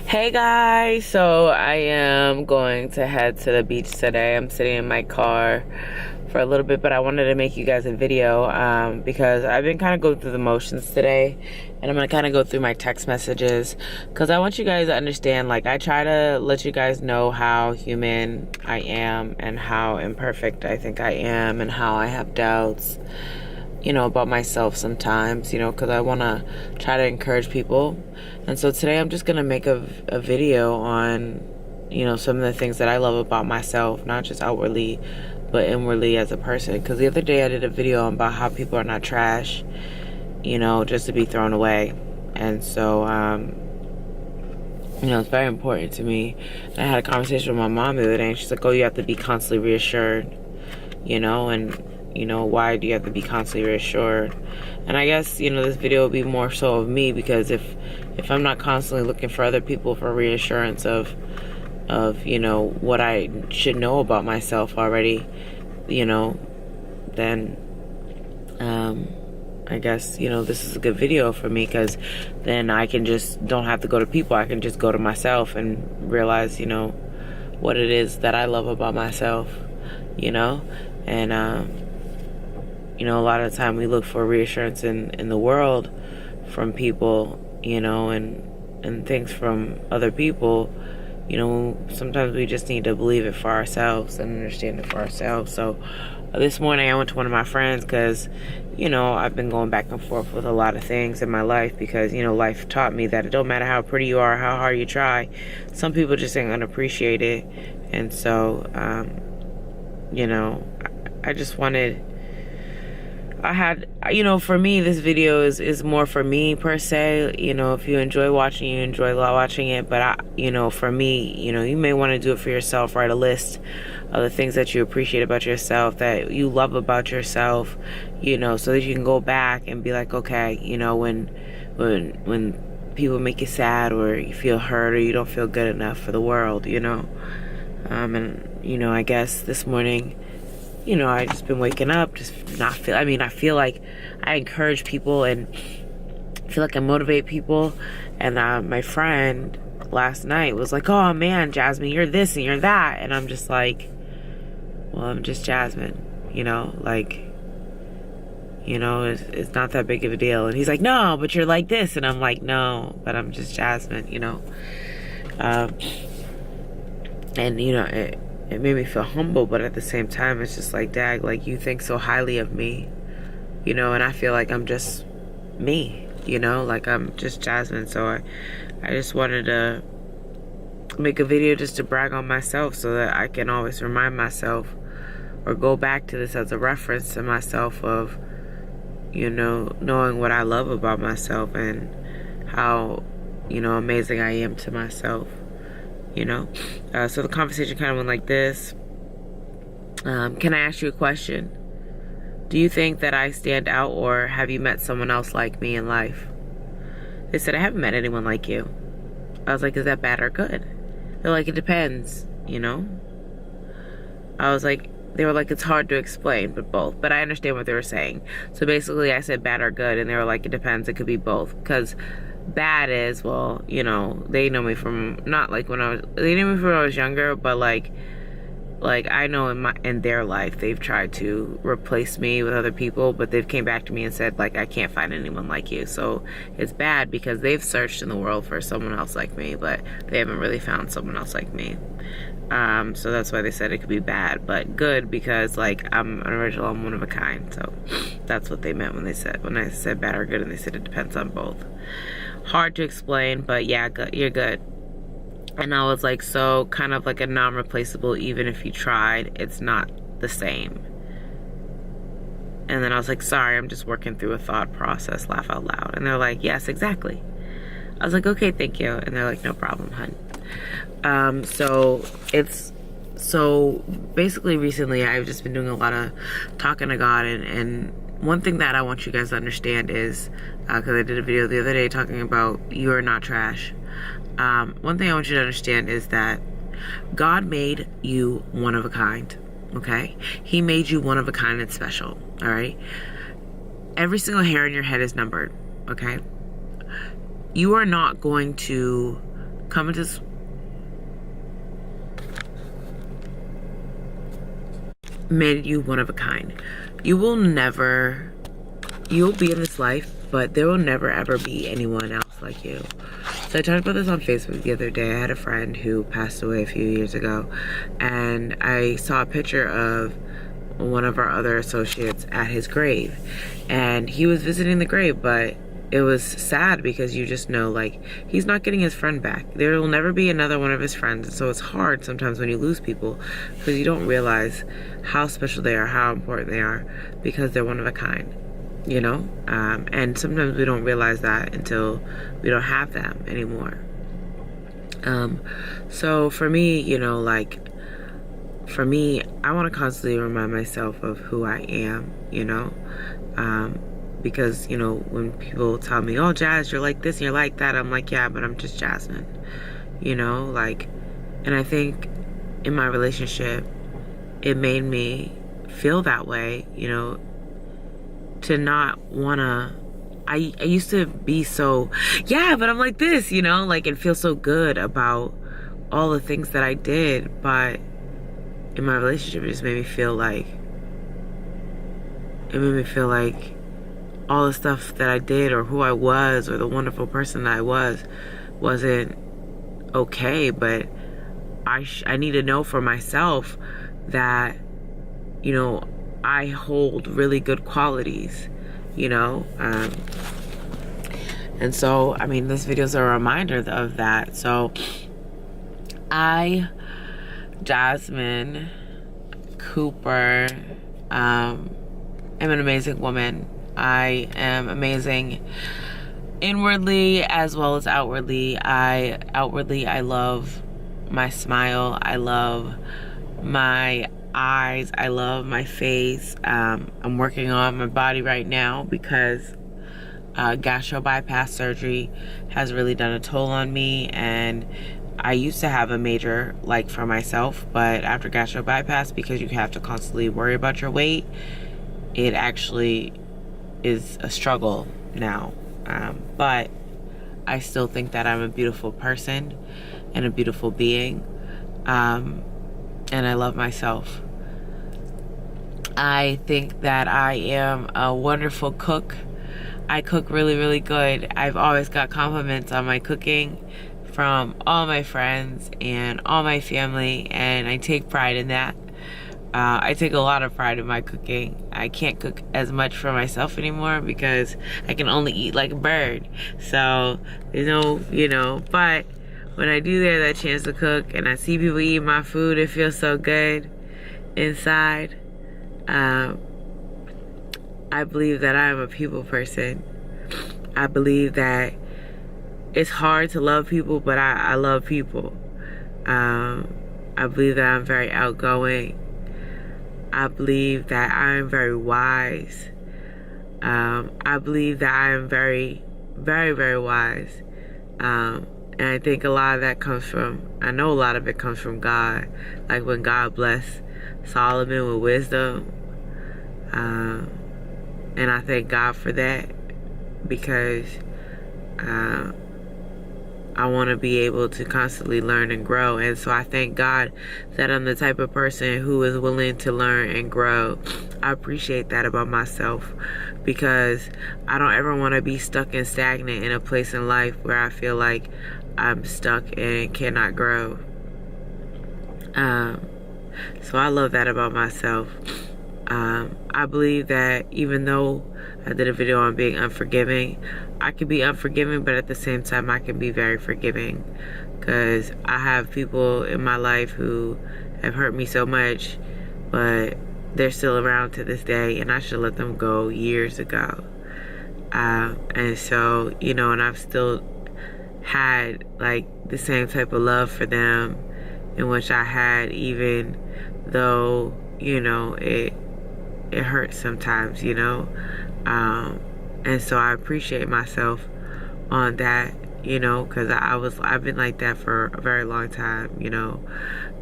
Hey guys, so I am going to head to the beach today. I'm sitting in my car for a little bit, but I wanted to make you guys a video because I've been kind of going through the motions today, and I'm going to kind of go through my text messages because I want you guys to understand, like, I try to let you guys know how human I am and how imperfect I think I am and how I have doubts, you know, about myself sometimes, you know, because I want to try to encourage people. And so today I'm just going to make a video on, you know, some of the things that I love about myself, not just outwardly, but inwardly as a person. Because the other day I did a video about how people are not trash, you know, just to be thrown away. And so, you know, it's very important to me. And I had a conversation with my mom the other day, and she's like, oh, you have to be constantly reassured, you know, and you know, why do you have to be constantly reassured? And I guess, you know, this video will be more so of me, because if I'm not constantly looking for other people for reassurance of you know, what I should know about myself already, you know, then I guess, you know, this is a good video for me, because then I can just don't have to go to people. I can just go to myself and realize, you know, what it is that I love about myself, you know. And you know, a lot of the time we look for reassurance in the world from people, you know, and things from other people. You know, sometimes we just need to believe it for ourselves and understand it for ourselves. So this morning I went to one of my friends because, you know, I've been going back and forth with a lot of things in my life because, you know, life taught me that it don't matter how pretty you are, how hard you try, some people just ain't gonna appreciate it. And so, you know, I just wanted... you know, for me, this video is more for me per se. You know, if you enjoy watching, you enjoy watching it. But you know, for me, you know, you may want to do it for yourself. Write a list of the things that you appreciate about yourself, that you love about yourself, you know, so that you can go back and be like, okay, you know, when people make you sad or you feel hurt or you don't feel good enough for the world, you know. And you know, I guess this morning, you know, I just been waking up, just not feel, I feel like I encourage people and feel like I motivate people. And my friend last night was like, oh man, Jasmine, you're this and you're that. And I'm just like, well, I'm just Jasmine, you know, like, you know, it's not that big of a deal. And he's like, no, but you're like this. And I'm like, no, but I'm just Jasmine, you know. And, you know, it made me feel humble, but at the same time, it's just like, dag, like, you think so highly of me, you know, and I feel like I'm just me, you know, like I'm just Jasmine. So I just wanted to make a video just to brag on myself so that I can always remind myself or go back to this as a reference to myself of, you know, knowing what I love about myself and how, you know, amazing I am to myself. You know, so the conversation kind of went like this. Can I ask you a question? Do you think that I stand out, or have you met someone else like me in life? They said, I haven't met anyone like you. I was like, is that bad or good? They're like, it depends, you know? I was like, they were like, it's hard to explain, but both. But I understand what they were saying. So basically I said bad or good, and they were like, it depends, it could be both. Because bad is, well, you know, they know me from, not like when they knew me from when I was younger, but like I know in their life they've tried to replace me with other people, but they've came back to me and said, like, I can't find anyone like you. So it's bad because they've searched in the world for someone else like me, but they haven't really found someone else like me. So that's why they said it could be bad, but good because, like, I'm an original, I'm one of a kind. So that's what they meant when I said bad or good, and they said it depends on both. Hard to explain, but yeah, good, you're good. And I was like, so kind of like a non-replaceable, even if you tried, it's not the same. And then I was like, sorry, I'm just working through a thought process, laugh out loud. And they're like, yes, exactly. I was like, okay, thank you. And they're like, no problem, hun. So basically recently I've just been doing a lot of talking to God, and one thing that I want you guys to understand is, because I did a video the other day talking about you are not trash. One thing I want you to understand is that God made you one of a kind, okay? He made you one of a kind and special, all right? Every single hair in your head is numbered, okay? You are not going to come into this, made you one of a kind. You'll be in this life, but there will never ever be anyone else like you. So I talked about this on Facebook the other day. I had a friend who passed away a few years ago, and I saw a picture of one of our other associates at his grave, and he was visiting the grave, but it was sad because you just know, like, he's not getting his friend back. There will never be another one of his friends. So it's hard sometimes when you lose people, because you don't realize how special they are, how important they are, because they're one of a kind, you know? And sometimes we don't realize that until we don't have them anymore. So for me, you know, like, for me, I want to constantly remind myself of who I am, you know? Because, you know, when people tell me, oh, Jazz, you're like this and you're like that, I'm like, yeah, but I'm just Jasmine, you know, like, and I think in my relationship, it made me feel that way, you know, to not wanna, I used to be so, yeah, but I'm like this, you know, like, and feel so good about all the things that I did, but in my relationship, it just made me feel like, all the stuff that I did or who I was or the wonderful person that I wasn't okay. But I need to know for myself that, you know, I hold really good qualities, you know. And so, I mean, this video is a reminder of that. So Jasmine Cooper, am an amazing woman. I am amazing inwardly as well as outwardly. I love my smile. I love my eyes. I love my face. I'm working on my body right now because gastro bypass surgery has really done a toll on me, and I used to have a major like for myself, but after gastro bypass, because you have to constantly worry about your weight, it actually is a struggle now. But I still think that I'm a beautiful person and a beautiful being, and I love myself. I think that I am a wonderful cook. I cook really, really good. I've always got compliments on my cooking from all my friends and all my family, and I take pride in that. I take a lot of pride in my cooking. I can't cook as much for myself anymore because I can only eat like a bird. So, there's no, you know, but when I do get that chance to cook and I see people eat my food, it feels so good inside. I believe that I am a people person. I believe that it's hard to love people, but I love people. I believe that I'm very outgoing. I believe that I am very wise. I believe that I am very, very, very wise. And I think a lot of that comes from, I know a lot of it comes from God. Like when God blessed Solomon with wisdom. And I thank God for that, because I want to be able to constantly learn and grow. And so I thank God that I'm the type of person who is willing to learn and grow. I appreciate that about myself, because I don't ever want to be stuck and stagnant in a place in life where I feel like I'm stuck and cannot grow. So I love that about myself. I believe that even though I did a video on being unforgiving, I can be unforgiving, but at the same time, I can be very forgiving, because I have people in my life who have hurt me so much, but they're still around to this day, and I should let them go years ago. And so, you know, and I've still had like the same type of love for them in which I had, even though, you know, it hurts sometimes, you know. And so I appreciate myself on that, you know, because I've been like that for a very long time, you know.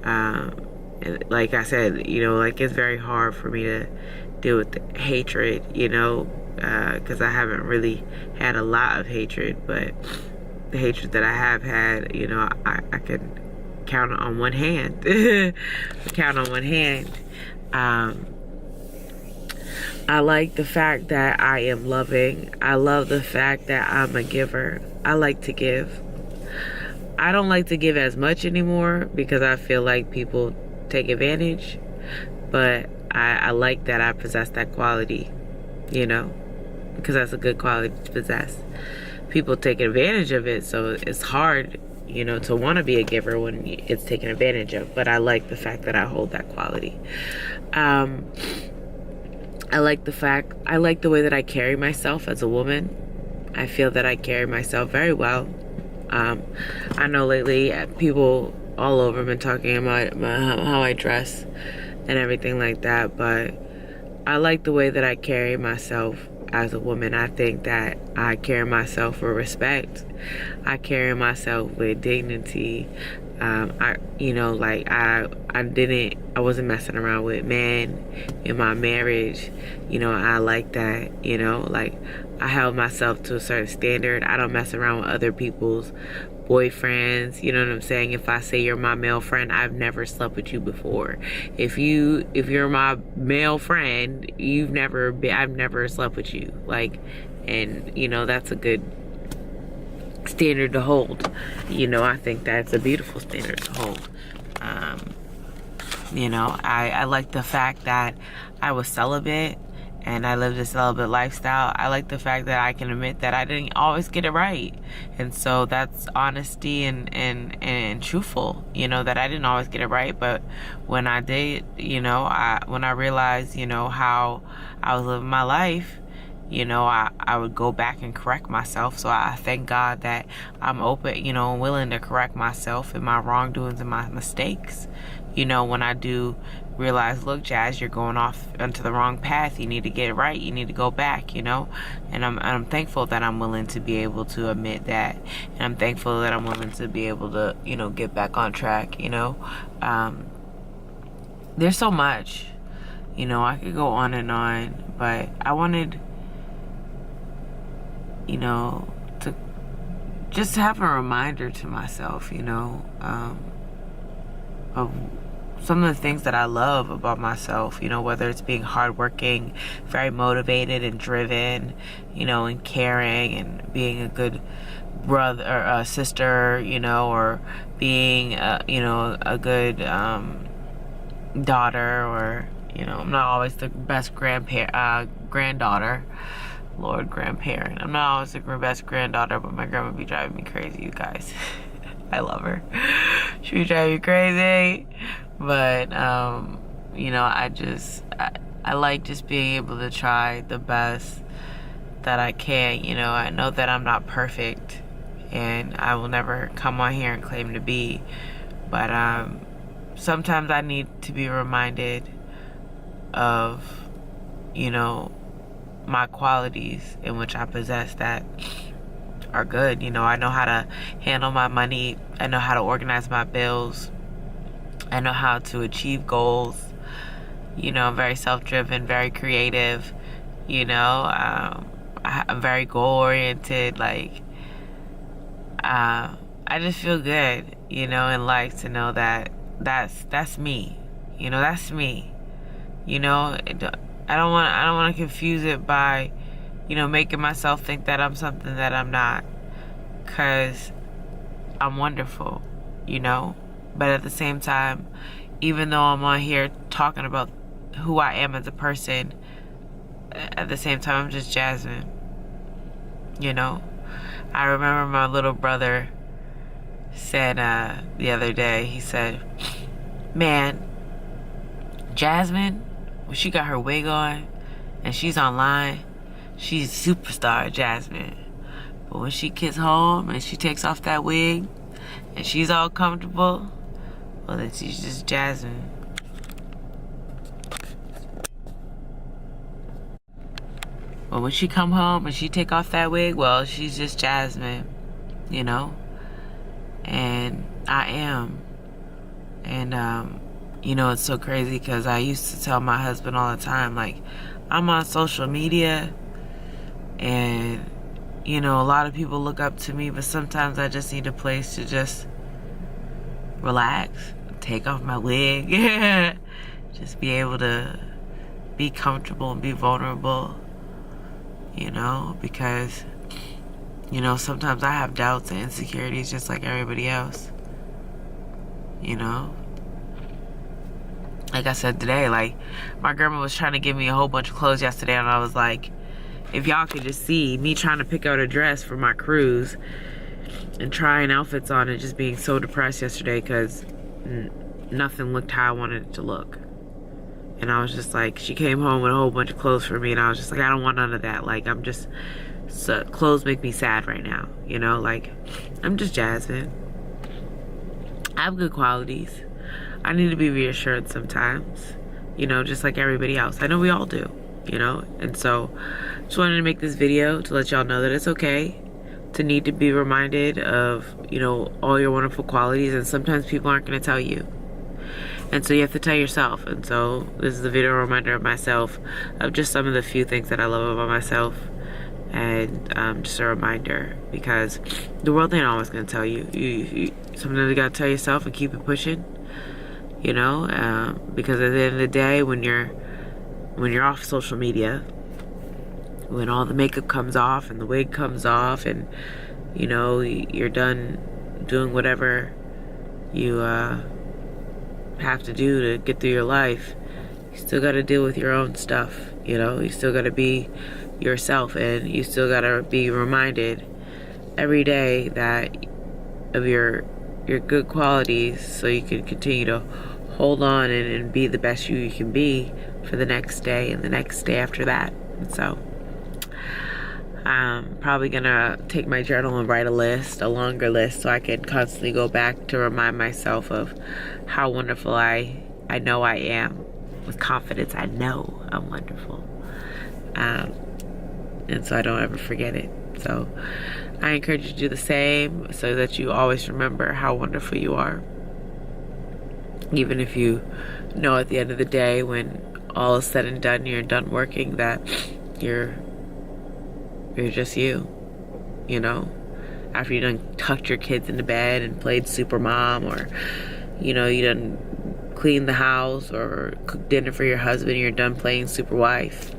And like I said, you know, like it's very hard for me to deal with the hatred, you know, because I haven't really had a lot of hatred, but the hatred that I have had, you know, I can count on one hand. Count on one hand. I like the fact that I am loving. I love the fact that I'm a giver. I like to give. I don't like to give as much anymore because I feel like people take advantage. But I like that I possess that quality, you know, because that's a good quality to possess. People take advantage of it, so it's hard, you know, to want to be a giver when it's taken advantage of. But I like the fact that I hold that quality. I like the way that I carry myself as a woman. I feel that I carry myself very well. I know lately people all over have been talking about how I dress and everything like that, but I like the way that I carry myself as a woman. I think that I carry myself with respect. I carry myself with dignity. I wasn't messing around with men in my marriage. You know, I like that, you know, like I held myself to a certain standard. I don't mess around with other people's boyfriends, you know what I'm saying? If I say you're my male friend, I've never slept with you before. If you're my male friend, I've never slept with you. Like, and you know, that's a good standard to hold. You know, I think that's a beautiful standard to hold. You know, I like the fact that I was celibate and I lived a celibate lifestyle. I like the fact that I can admit that I didn't always get it right. And so that's honesty and truthful, you know, that I didn't always get it right. But when I did, you know, when I realized, you know, how I was living my life, you know, I would go back and correct myself. So I thank God that I'm open, you know, willing to correct myself and my wrongdoings and my mistakes. You know, when I do realize, look, Jazz, you're going off onto the wrong path. You need to get it right. You need to go back, you know. And I'm thankful that I'm willing to be able to admit that. And I'm thankful that I'm willing to be able to, you know, get back on track, you know. There's so much, you know, I could go on, but I wanted, you know, to just have a reminder to myself, you know, of some of the things that I love about myself, you know, whether it's being hardworking, very motivated and driven, you know, and caring and being a good brother or sister, you know, or being, you know, a good daughter, or, you know, I'm not always the best granddaughter. Lord, grandparent. I'm not always the best granddaughter, but my grandma be driving me crazy, you guys. I love her. She be driving me crazy. But, you know, I like just being able to try the best that I can. You know, I know that I'm not perfect, and I will never come on here and claim to be. But sometimes I need to be reminded of, you know, my qualities in which I possess that are good. You know, I know how to handle my money. I know how to organize my bills. I know how to achieve goals. You know, I'm very self-driven, very creative. You know, I'm very goal-oriented. Like, I just feel good, you know, in life to know that that's me. You know, that's me. You know, I don't want to confuse it by, you know, making myself think that I'm something that I'm not. 'Cause I'm wonderful, you know. But at the same time, even though I'm on here talking about who I am as a person, at the same time, I'm just Jasmine. You know? I remember my little brother said the other day, he said, man, Jasmine, when she got her wig on and she's online, she's superstar Jasmine. But when she gets home and she takes off that wig and she's all comfortable, well, then she's just Jasmine. But when she come home and she take off that wig, well, she's just Jasmine, you know? And I am. And, you know, it's so crazy because I used to tell my husband all the time, like, I'm on social media and you know, a lot of people look up to me, but sometimes I just need a place to just relax, take off my wig, just be able to be comfortable and be vulnerable, you know, because, you know, sometimes I have doubts and insecurities just like everybody else, you know. Like I said today, like, my grandma was trying to give me a whole bunch of clothes yesterday, and I was like, if y'all could just see me trying to pick out a dress for my cruise and trying outfits on and just being so depressed yesterday because nothing looked how I wanted it to look. And I was just like, she came home with a whole bunch of clothes for me, and I was just like, I don't want none of that. Like, I'm just, so, clothes make me sad right now, you know? Like, I'm just Jasmine. I have good qualities. I need to be reassured sometimes, you know, just like everybody else. I know we all do, you know? And so, just wanted to make this video to let y'all know that it's okay to need to be reminded of, you know, all your wonderful qualities, and sometimes people aren't going to tell you. And so you have to tell yourself. And so this is a video reminder of myself of just some of the few things that I love about myself. And just a reminder, because the world ain't always going to tell you. Sometimes you got to tell yourself and keep it pushing, you know, because at the end of the day, when you're off social media, when all the makeup comes off and the wig comes off and, you know, you're done doing whatever you have to do to get through your life, you still got to deal with your own stuff, you know. You still got to be yourself, and you still got to be reminded every day that of your good qualities, so you can continue to hold on and be the best you can be for the next day and the next day after that. And so I'm probably gonna take my journal and write a longer list, so I can constantly go back to remind myself of how wonderful I know I am. With confidence, I know I'm wonderful. And so I don't ever forget it. So I encourage you to do the same, so that you always remember how wonderful you are. Even if you know at the end of the day, when all is said and done, you're done working, that you're just you know, after you done tucked your kids into bed and played super mom, or, you know, you done cleaned the house or cooked dinner for your husband, you're done playing super wife,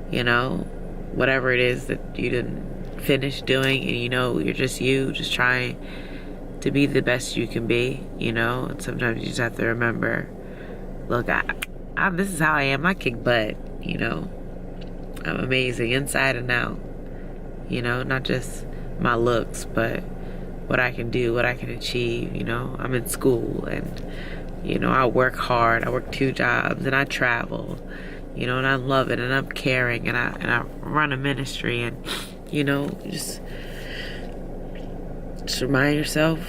you know, whatever it is that you didn't finish doing, and, you know, you're just you, just trying to be the best you can be, you know. And sometimes you just have to remember, look, this is how I am. I kick butt, you know. I'm amazing inside and out, you know, not just my looks, but what I can do, what I can achieve, you know. I'm in school, and, you know, I work hard. I work 2 jobs, and I travel, you know, and I love it, and I'm caring, and I run a ministry, and, you know, just remind yourself,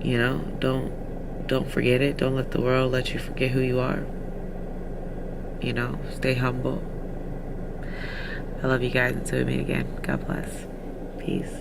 you know, don't forget it. Don't let the world let you forget who you are. You know, stay humble. I love you guys until we meet again. God bless. Peace.